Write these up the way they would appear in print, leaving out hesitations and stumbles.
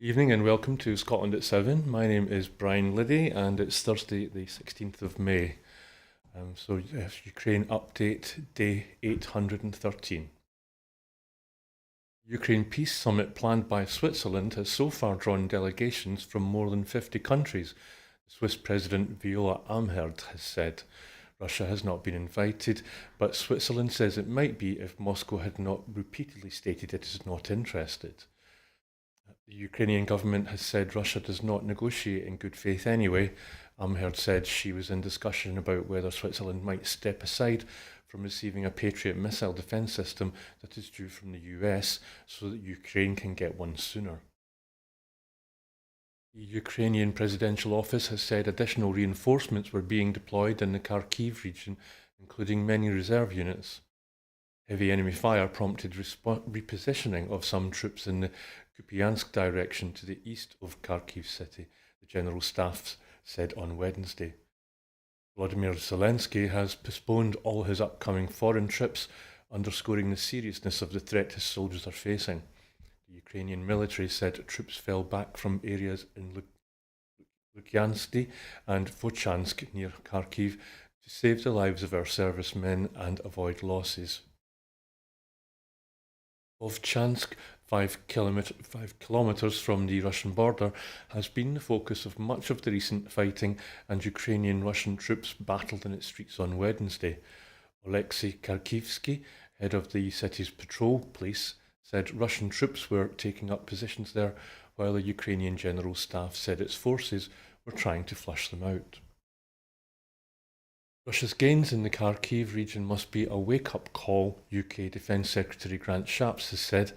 Evening and welcome to Scotland at 7. My name is Brian Liddy and it's Thursday the 16th of May. Ukraine update day 813. Ukraine Peace Summit planned by Switzerland has so far drawn delegations from more than 50 countries. Swiss President Viola Amherd has said. Russia has not been invited, but Switzerland says it might be if Moscow had not repeatedly stated it is not interested. The Ukrainian government has said Russia does not negotiate in good faith anyway. Amherd said she was in discussion about whether Switzerland might step aside from receiving a Patriot missile defence system that is due from the US so that Ukraine can get one sooner. The Ukrainian presidential office has said additional reinforcements were being deployed in the Kharkiv region, including many reserve units. Heavy enemy fire prompted repositioning of some troops in the Kupiansk direction to the east of Kharkiv city, the General Staff said on Wednesday. Volodymyr Zelensky has postponed all his upcoming foreign trips, underscoring the seriousness of the threat his soldiers are facing. The Ukrainian military said troops fell back from areas in Lukyansky and Vochansk near Kharkiv to save the lives of our servicemen and avoid losses. Vovchansk, 5 kilometers from the Russian border, has been the focus of much of the recent fighting, and Ukrainian-Russian troops battled in its streets on Wednesday. Oleksiy Kharkivsky, head of the city's patrol police, said Russian troops were taking up positions there, while the Ukrainian General Staff said its forces were trying to flush them out. Russia's gains in the Kharkiv region must be a wake-up call, UK Defence Secretary Grant Shapps has said,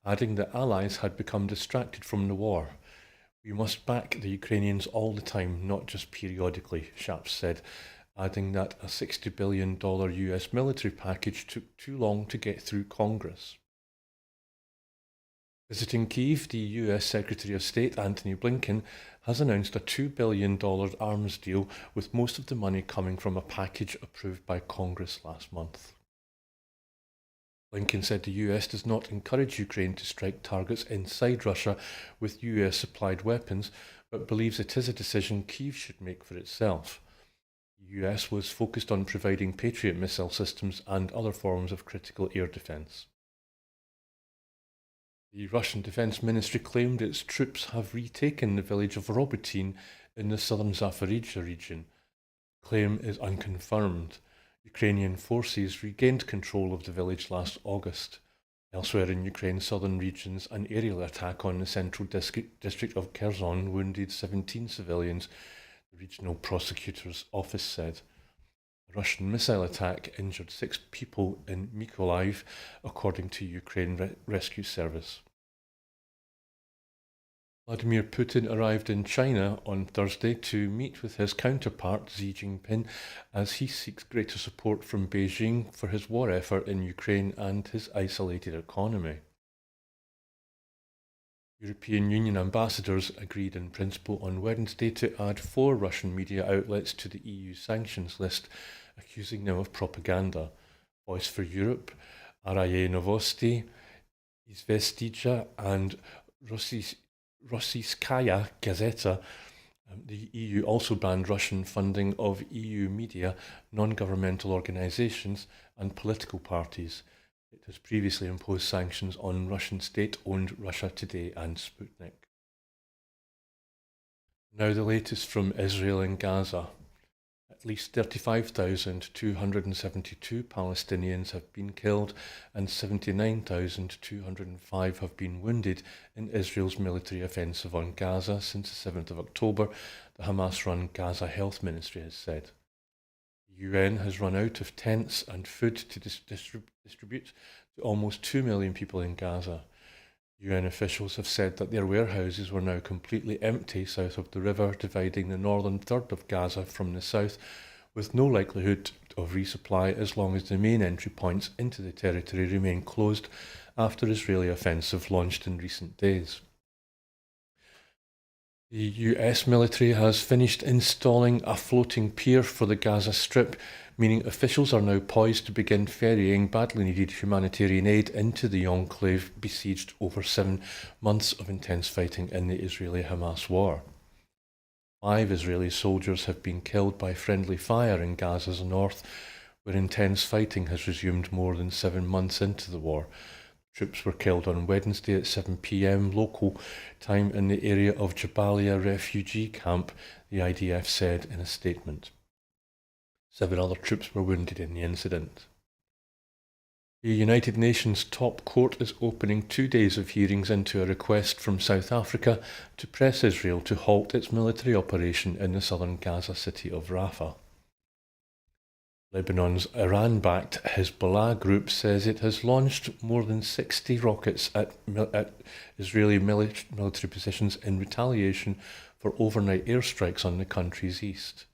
adding that allies had become distracted from the war. We must back the Ukrainians all the time, not just periodically, Shapps said, adding that a $60 billion US military package took too long to get through Congress. Visiting Kyiv, the US Secretary of State Antony Blinken has announced a $2 billion arms deal, with most of the money coming from a package approved by Congress last month. Blinken said the US does not encourage Ukraine to strike targets inside Russia with US-supplied weapons, but believes it is a decision Kyiv should make for itself. The US was focused on providing Patriot missile systems and other forms of critical air defence. The Russian Defence Ministry claimed its troops have retaken the village of Robotyne in the southern Zaporizhzhia region. The claim is unconfirmed. Ukrainian forces regained control of the village last August. Elsewhere in Ukraine's southern regions, an aerial attack on the central district of Kherson wounded 17 civilians, the regional prosecutor's office said. A Russian missile attack injured 6 people in Mykolaiv, according to Ukraine Rescue Service. Vladimir Putin arrived in China on Thursday to meet with his counterpart Xi Jinping as he seeks greater support from Beijing for his war effort in Ukraine and his isolated economy. European Union ambassadors agreed in principle on Wednesday to add 4 Russian media outlets to the EU sanctions list, accusing them of propaganda. Voice for Europe, RIA Novosti, Izvestija and Rossiyskaya Gazeta. The EU also banned Russian funding of EU media, non-governmental organisations and political parties. It has previously imposed sanctions on Russian state-owned Russia Today and Sputnik. Now the latest from Israel and Gaza. At least 35,272 Palestinians have been killed and 79,205 have been wounded in Israel's military offensive on Gaza since the 7th of October, the Hamas-run Gaza Health Ministry has said. The UN has run out of tents and food to distribute to almost 2 million people in Gaza. UN officials have said that their warehouses were now completely empty south of the river dividing the northern third of Gaza from the south, with no likelihood of resupply as long as the main entry points into the territory remain closed after Israeli offensive launched in recent days. The US military has finished installing a floating pier for the Gaza Strip, meaning officials are now poised to begin ferrying badly needed humanitarian aid into the enclave besieged over 7 months of intense fighting in the Israeli-Hamas war. 5 Israeli soldiers have been killed by friendly fire in Gaza's north, where intense fighting has resumed more than 7 months into the war. Troops were killed on Wednesday at 7 p.m. local time in the area of Jabalia refugee camp, the IDF said in a statement. 7 other troops were wounded in the incident. The United Nations top court is opening 2 days of hearings into a request from South Africa to press Israel to halt its military operation in the southern Gaza city of Rafah. Lebanon's Iran-backed Hezbollah group says it has launched more than 60 rockets at Israeli military positions in retaliation for overnight airstrikes on the country's east.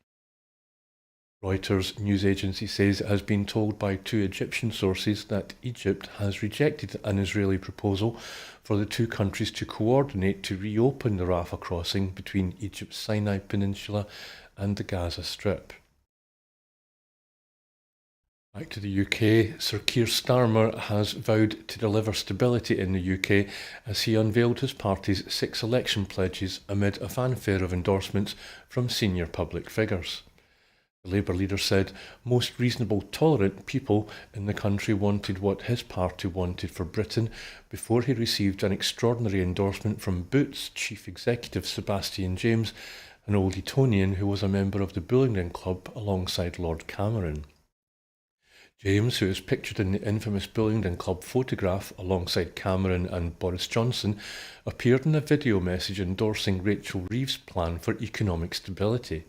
Reuters news agency says it has been told by 2 Egyptian sources that Egypt has rejected an Israeli proposal for the 2 countries to coordinate to reopen the Rafah crossing between Egypt's Sinai Peninsula and the Gaza Strip. Back to the UK, Sir Keir Starmer has vowed to deliver stability in the UK as he unveiled his party's 6 election pledges amid a fanfare of endorsements from senior public figures. The Labour leader said most reasonable, tolerant people in the country wanted what his party wanted for Britain before he received an extraordinary endorsement from Boots chief executive Sebastian James, an old Etonian who was a member of the Bullingdon Club alongside Lord Cameron. James, who is pictured in the infamous Bullingdon Club photograph alongside Cameron and Boris Johnson, appeared in a video message endorsing Rachel Reeves' plan for economic stability.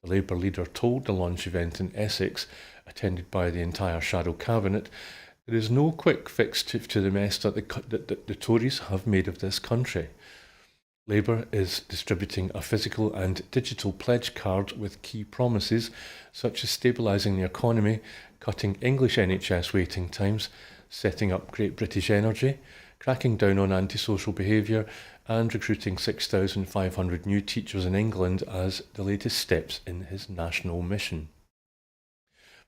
The Labour leader told the launch event in Essex, attended by the entire shadow cabinet, there is no quick fix to the mess that the Tories have made of this country. Labour is distributing a physical and digital pledge card with key promises such as stabilising the economy, cutting English NHS waiting times, setting up Great British Energy, cracking down on antisocial behaviour and recruiting 6,500 new teachers in England as the latest steps in his national mission.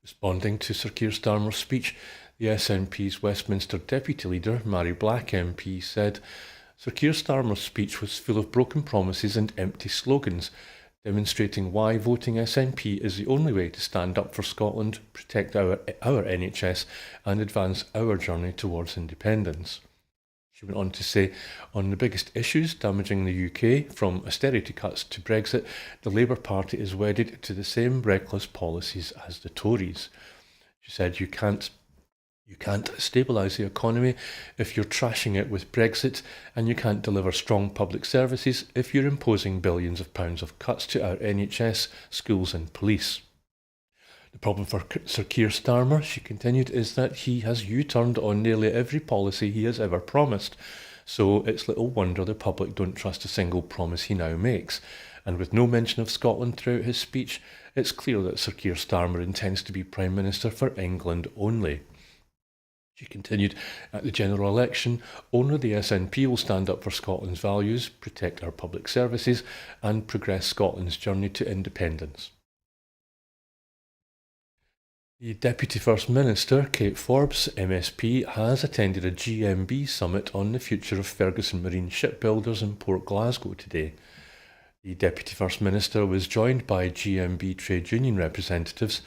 Responding to Sir Keir Starmer's speech, the SNP's Westminster Deputy Leader, Mary Black MP, said, Sir Keir Starmer's speech was full of broken promises and empty slogans, demonstrating why voting SNP is the only way to stand up for Scotland, protect our NHS and advance our journey towards independence. She went on to say, on the biggest issues damaging the UK, from austerity cuts to Brexit, the Labour Party is wedded to the same reckless policies as the Tories. She said, you can't stabilise the economy if you're trashing it with Brexit, and you can't deliver strong public services if you're imposing billions of pounds of cuts to our NHS, schools and police. The problem for Sir Keir Starmer, she continued, is that he has U-turned on nearly every policy he has ever promised, so it's little wonder the public don't trust a single promise he now makes. And with no mention of Scotland throughout his speech, it's clear that Sir Keir Starmer intends to be Prime Minister for England only. She continued, at the general election, only the SNP will stand up for Scotland's values, protect our public services and progress Scotland's journey to independence. The Deputy First Minister, Kate Forbes, MSP, has attended a GMB summit on the future of Ferguson Marine Shipbuilders in Port Glasgow today. The Deputy First Minister was joined by GMB trade union representatives,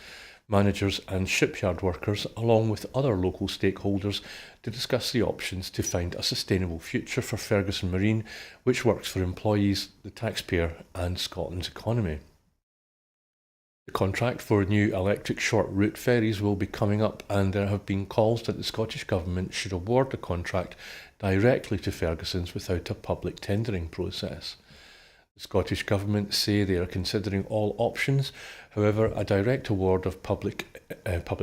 managers and shipyard workers, along with other local stakeholders, to discuss the options to find a sustainable future for Ferguson Marine, which works for employees, the taxpayer and Scotland's economy. The contract for new electric short route ferries will be coming up, and there have been calls that the Scottish Government should award the contract directly to Ferguson's without a public tendering process. The Scottish Government say they are considering all options. However, a direct award of public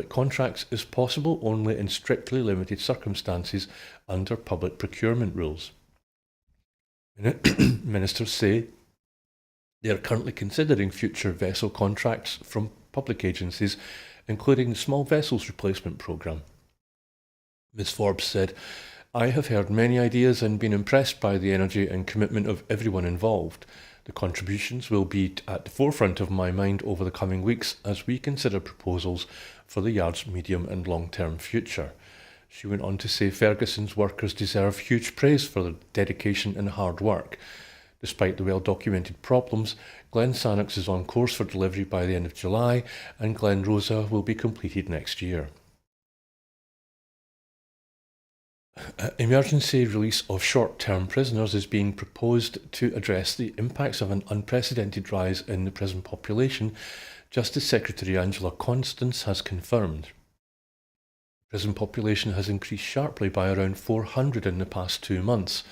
contracts is possible only in strictly limited circumstances under public procurement rules. Ministers say they are currently considering future vessel contracts from public agencies, including the Small Vessels Replacement Programme. Ms Forbes said, I have heard many ideas and been impressed by the energy and commitment of everyone involved. The contributions will be at the forefront of my mind over the coming weeks as we consider proposals for the Yard's medium and long-term future. She went on to say Ferguson's workers deserve huge praise for their dedication and hard work. Despite the well-documented problems, Glen Sannox is on course for delivery by the end of July, and Glen Rosa will be completed next year. Emergency release of short-term prisoners is being proposed to address the impacts of an unprecedented rise in the prison population, Justice Secretary Angela Constance has confirmed. The prison population has increased sharply by around 400 in the past 2 months,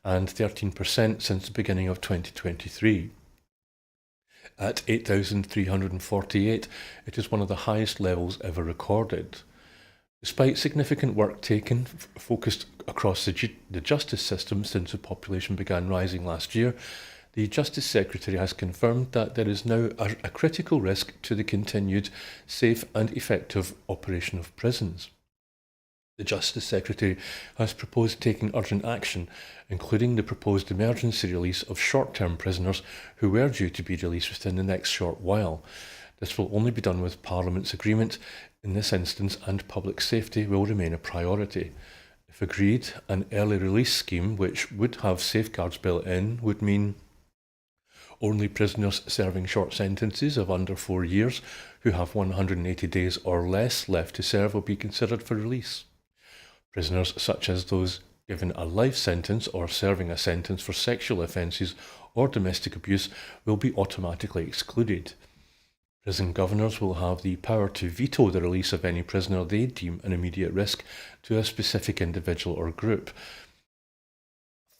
and 13% since the beginning of 2023. At 8,348, it is one of the highest levels ever recorded. Despite significant work taken focused across the justice system since the population began rising last year, the Justice Secretary has confirmed that there is now a critical risk to the continued safe and effective operation of prisons. The Justice Secretary has proposed taking urgent action, including the proposed emergency release of short-term prisoners who were due to be released within the next short while. This will only be done with Parliament's agreement in this instance, and public safety will remain a priority. If agreed, an early release scheme which would have safeguards built in would mean only prisoners serving short sentences of under 4 years who have 180 days or less left to serve will be considered for release. Prisoners such as those given a life sentence or serving a sentence for sexual offences or domestic abuse will be automatically excluded. Prison governors will have the power to veto the release of any prisoner they deem an immediate risk to a specific individual or group.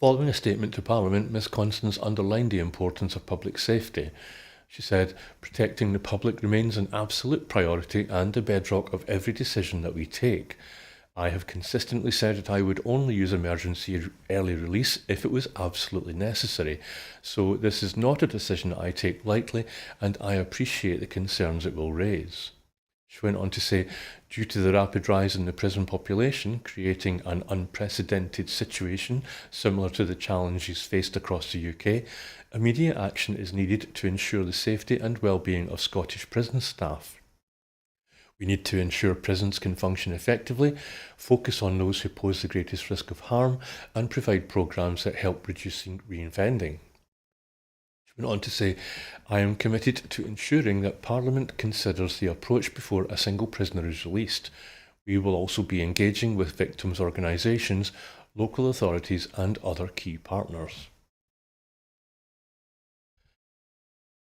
Following a statement to Parliament, Ms Constance underlined the importance of public safety. She said, "Protecting the public remains an absolute priority and the bedrock of every decision that we take. I have consistently said that I would only use emergency early release if it was absolutely necessary. So this is not a decision I take lightly, and I appreciate the concerns it will raise." She went on to say, due to the rapid rise in the prison population, creating an unprecedented situation similar to the challenges faced across the UK, immediate action is needed to ensure the safety and well-being of Scottish prison staff. We need to ensure prisons can function effectively, focus on those who pose the greatest risk of harm, and provide programmes that help reducing reoffending. She went on to say, "I am committed to ensuring that Parliament considers the approach before a single prisoner is released. We will also be engaging with victims' organisations, local authorities and other key partners."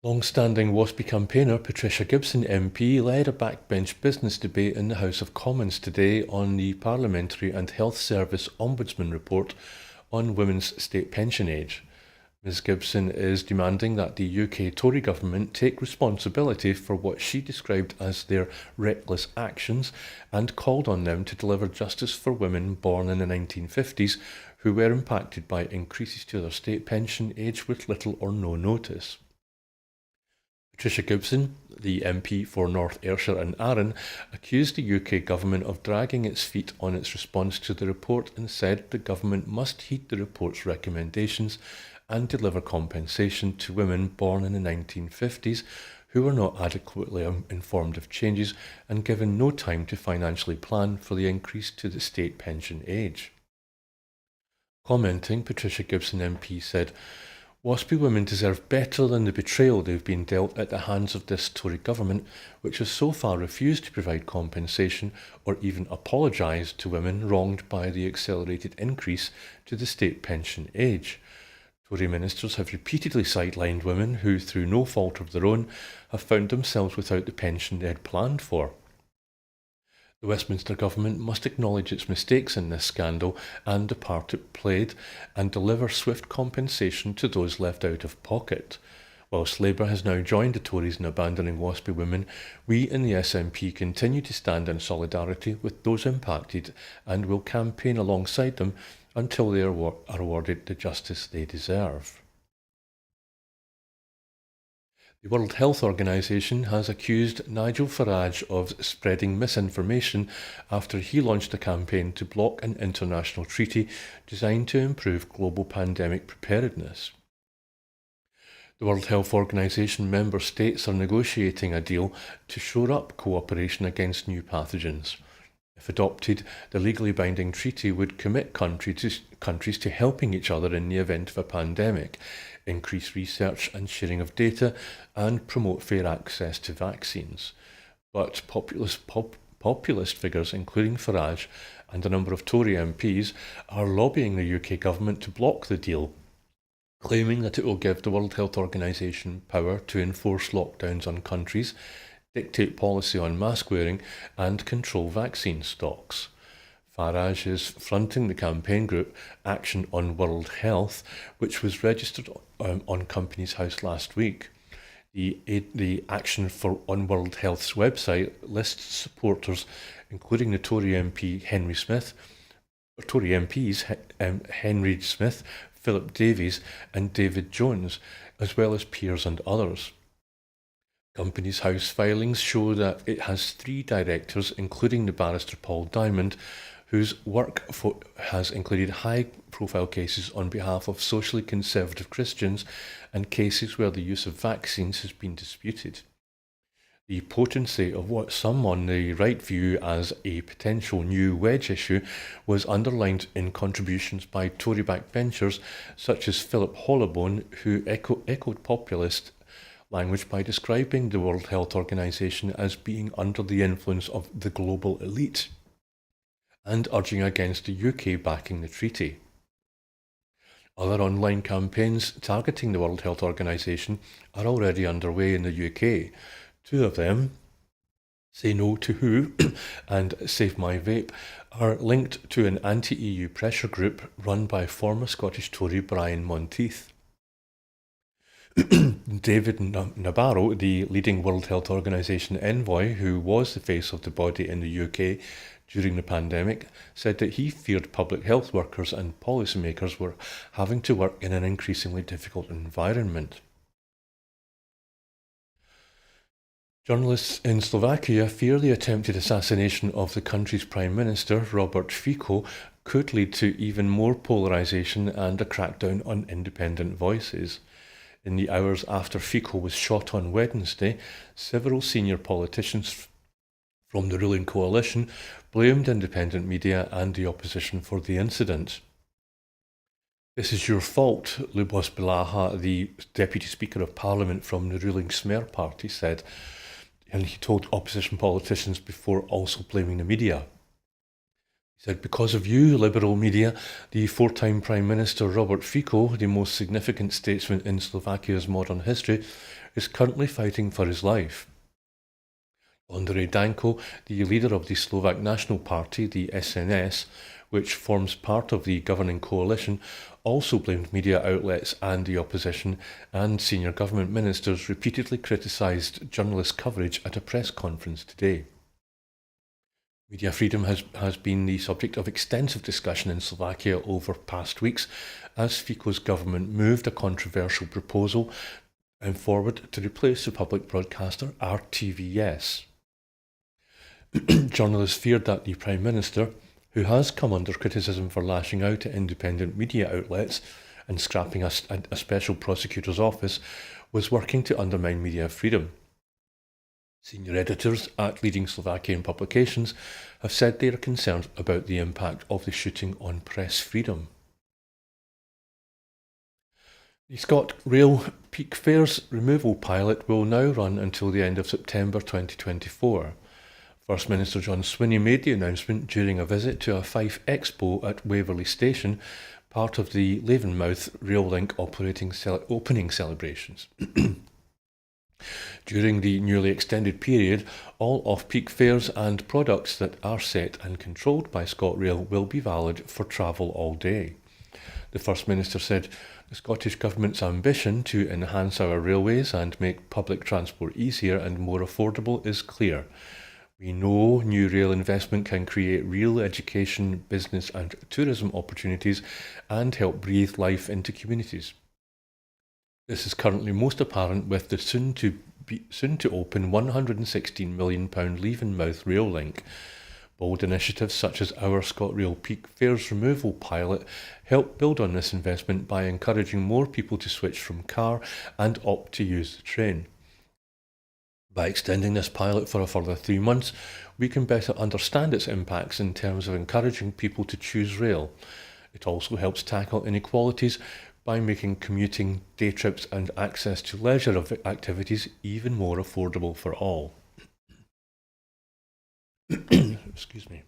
Long-standing WASPI campaigner Patricia Gibson MP led a backbench business debate in the House of Commons today on the Parliamentary and Health Service Ombudsman report on women's state pension age. Ms Gibson is demanding that the UK Tory government take responsibility for what she described as their reckless actions and called on them to deliver justice for women born in the 1950s who were impacted by increases to their state pension age with little or no notice. Patricia Gibson, the MP for North Ayrshire and Arran, accused the UK government of dragging its feet on its response to the report and said the government must heed the report's recommendations and deliver compensation to women born in the 1950s who were not adequately informed of changes and given no time to financially plan for the increase to the state pension age. Commenting, Patricia Gibson MP said, "WASPI women deserve better than the betrayal they've been dealt at the hands of this Tory government, which has so far refused to provide compensation or even apologise to women wronged by the accelerated increase to the state pension age. Tory ministers have repeatedly sidelined women who, through no fault of their own, have found themselves without the pension they had planned for. The Westminster government must acknowledge its mistakes in this scandal and the part it played and deliver swift compensation to those left out of pocket. Whilst Labour has now joined the Tories in abandoning WASPI women, we in the SNP continue to stand in solidarity with those impacted and will campaign alongside them until they are awarded the justice they deserve." The World Health Organization has accused Nigel Farage of spreading misinformation after he launched a campaign to block an international treaty designed to improve global pandemic preparedness. The World Health Organization member states are negotiating a deal to shore up cooperation against new pathogens. If adopted, the legally binding treaty would commit countries to helping each other in the event of a pandemic, increase research and sharing of data, and promote fair access to vaccines. But populist figures, including Farage and a number of Tory MPs, are lobbying the UK government to block the deal, claiming that it will give the World Health Organization power to enforce lockdowns on countries, dictate policy on mask wearing, and control vaccine stocks. Farage is fronting the campaign group Action on World Health, which was registered on Companies House last week. The Action on World Health's website lists supporters, including the Tory MPs Henry Smith, Philip Davies, and David Jones, as well as peers and others. Companies House filings show that it has 3 directors, including the barrister Paul Diamond, whose work has included high-profile cases on behalf of socially conservative Christians and cases where the use of vaccines has been disputed. The potency of what some on the right view as a potential new wedge issue was underlined in contributions by Tory backbenchers such as Philip Hollowbone, who echoed populist language by describing the World Health Organization as being under the influence of the global elite, and urging against the UK backing the treaty. Other online campaigns targeting the World Health Organization are already underway in the UK. 2 of them, Say No to Who and Save My Vape, are linked to an anti-EU pressure group run by former Scottish Tory Brian Monteith. David Nabarro, the leading World Health Organization envoy who was the face of the body in the UK during the pandemic, said that he feared public health workers and policymakers were having to work in an increasingly difficult environment. Journalists in Slovakia fear the attempted assassination of the country's Prime Minister, Robert Fico, could lead to even more polarisation and a crackdown on independent voices. In the hours after Fico was shot on Wednesday, several senior politicians from the ruling coalition blamed independent media and the opposition for the incident. This is your fault, Lubos Bilaha, the Deputy Speaker of Parliament from the ruling Smer party, said, and he told opposition politicians before also blaming the media. He said, because of you, liberal media, the 4-time Prime Minister Robert Fico, the most significant statesman in Slovakia's modern history, is currently fighting for his life. Ondrej Danko, the leader of the Slovak National Party, the SNS, which forms part of the governing coalition, also blamed media outlets and the opposition, and senior government ministers repeatedly criticised journalist coverage at a press conference today. Media freedom has been the subject of extensive discussion in Slovakia over past weeks as Fico's government moved a controversial proposal forward to replace the public broadcaster RTVS. Journalists feared that the Prime Minister, who has come under criticism for lashing out at independent media outlets and scrapping a special prosecutor's office, was working to undermine media freedom. Senior editors at leading Slovakian publications have said they are concerned about the impact of the shooting on press freedom. The ScotRail peak fares removal pilot will now run until the end of September 2024. First Minister John Swinney made the announcement during a visit to a Fife Expo at Waverley Station, part of the Leavenmouth Rail Link opening celebrations. During the newly extended period, all off-peak fares and products that are set and controlled by ScotRail will be valid for travel all day. The First Minister said, the Scottish Government's ambition to enhance our railways and make public transport easier and more affordable is clear. We know new rail investment can create real education, business and tourism opportunities and help breathe life into communities. This is currently most apparent with the soon to open £116 million Leavenmouth rail link. Bold initiatives such as our ScotRail Peak Fares removal pilot help build on this investment by encouraging more people to switch from car and opt to use the train. By extending this pilot for a further 3 months, we can better understand its impacts in terms of encouraging people to choose rail. It also helps tackle inequalities by making commuting, day trips and access to leisure activities even more affordable for all. Excuse me.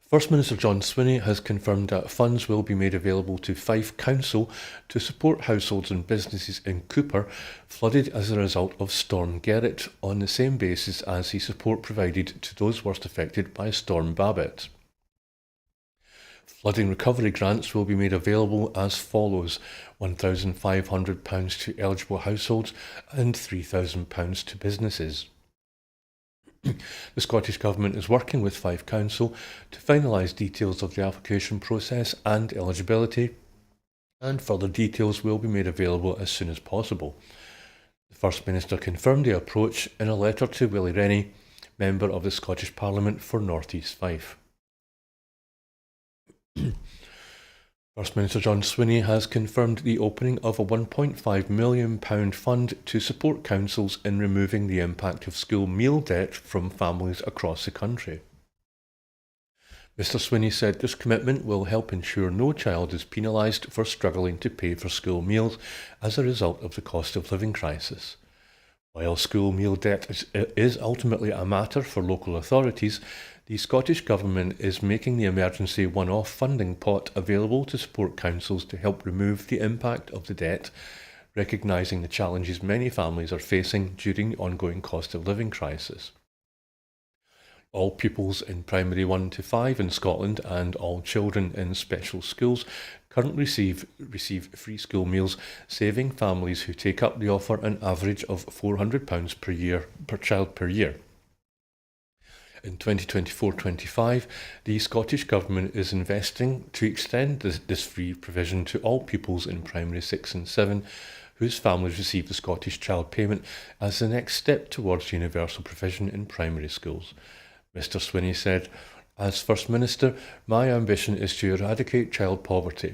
First Minister John Swinney has confirmed that funds will be made available to Fife Council to support households and businesses in Cooper flooded as a result of Storm Gerrit on the same basis as the support provided to those worst affected by Storm Babbitt. Flooding recovery grants will be made available as follows: £1,500 to eligible households and £3,000 to businesses. The Scottish Government is working with Fife Council to finalise details of the application process and eligibility, and further details will be made available as soon as possible. The First Minister confirmed the approach in a letter to Willie Rennie, Member of the Scottish Parliament for North East Fife. First Minister John Swinney has confirmed the opening of a £1.5 million fund to support councils in removing the impact of school meal debt from families across the country. Mr Swinney said this commitment will help ensure no child is penalised for struggling to pay for school meals as a result of the cost of living crisis. While school meal debt is ultimately a matter for local authorities, the Scottish Government is making the emergency one-off funding pot available to support councils to help remove the impact of the debt, recognising the challenges many families are facing during the ongoing cost of living crisis. All pupils in primary 1 to 5 in Scotland and all children in special schools currently receive free school meals, saving families who take up the offer an average of £400 per child per year. In 2024-25, the Scottish Government is investing to extend this free provision to all pupils in primary 6 and 7 whose families receive the Scottish Child Payment as the next step towards universal provision in primary schools. Mr Swinney said, "As First Minister, my ambition is to eradicate child poverty.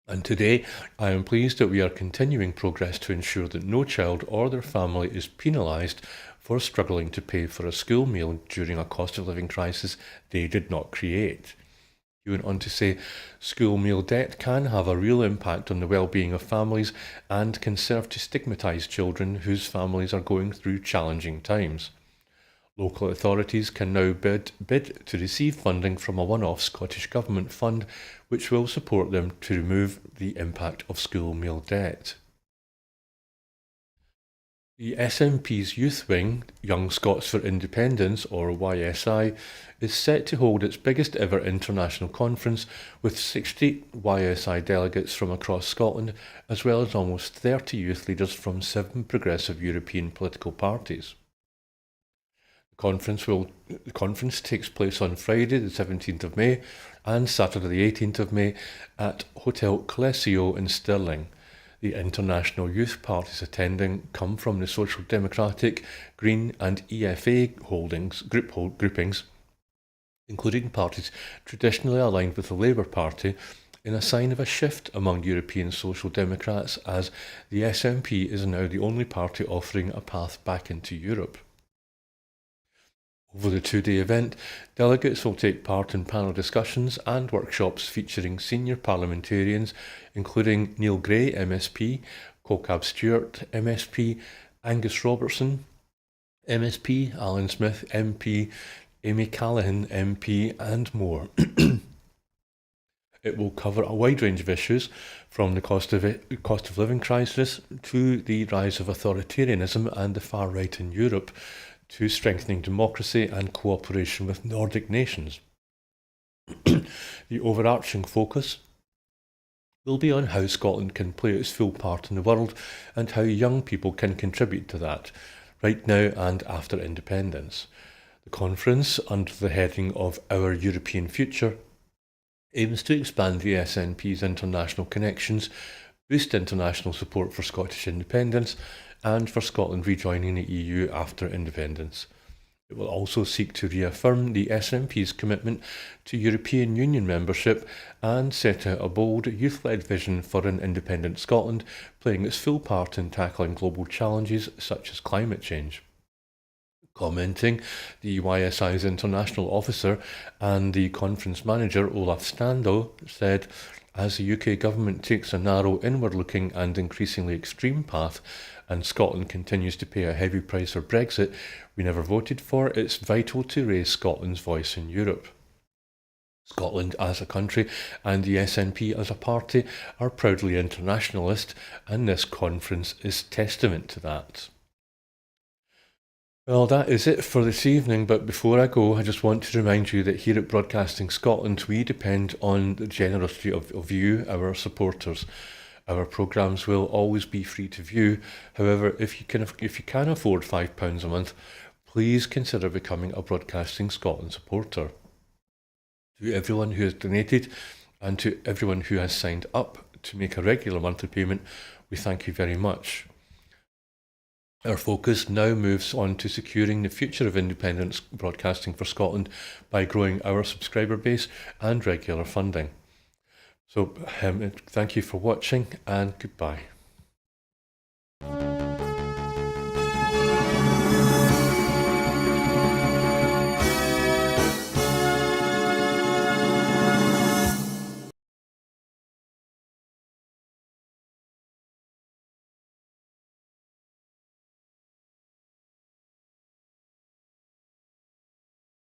And today, I am pleased that we are continuing progress to ensure that no child or their family is penalised for struggling to pay for a school meal during a cost of living crisis they did not create." He went on to say, "School meal debt can have a real impact on the well-being of families and can serve to stigmatise children whose families are going through challenging times. Local authorities can now bid to receive funding from a one-off Scottish Government fund which will support them to remove the impact of school meal debt." The SNP's youth wing, Young Scots for Independence, or YSI, is set to hold its biggest ever international conference with 60 YSI delegates from across Scotland, as well as almost 30 youth leaders from 7 progressive European political parties. The conference takes place on Friday the 17th of May and Saturday the 18th of May at Hotel Clesio in Stirling. The international youth parties attending come from the Social Democratic, Green and EFA groupings, including parties traditionally aligned with the Labour Party, in a sign of a shift among European Social Democrats as the SNP is now the only party offering a path back into Europe. Over the 2-day event, delegates will take part in panel discussions and workshops featuring senior parliamentarians, including Neil Gray, MSP, Colcab Stewart, MSP, Angus Robertson, MSP, Alan Smith, MP, Amy Callaghan, MP, and more. It will cover a wide range of issues, from the cost of living crisis to the rise of authoritarianism and the far right in Europe, to strengthening democracy and cooperation with Nordic nations. The overarching focus will be on how Scotland can play its full part in the world and how young people can contribute to that, right now and after independence. The conference, under the heading of Our European Future, aims to expand the SNP's international connections, boost international support for Scottish independence, and for Scotland rejoining the EU after independence. It will also seek to reaffirm the SNP's commitment to European Union membership and set out a bold, youth-led vision for an independent Scotland, playing its full part in tackling global challenges such as climate change. Commenting, the YSI's international officer and the conference manager, Olaf Stando, said, "As the UK government takes a narrow, inward-looking and increasingly extreme path, and Scotland continues to pay a heavy price for Brexit we never voted for, it's vital to raise Scotland's voice in Europe." Scotland as a country and the SNP as a party are proudly internationalist, and this conference is testament to that. Well, that is it for this evening, but before I go, I just want to remind you that here at Broadcasting Scotland, we depend on the generosity of you, our supporters. Our programmes will always be free to view. However, if you can afford £5 a month, please consider becoming a Broadcasting Scotland supporter. To everyone who has donated and to everyone who has signed up to make a regular monthly payment, we thank you very much. Our focus now moves on to securing the future of independent broadcasting for Scotland by growing our subscriber base and regular funding. So thank you for watching, and goodbye.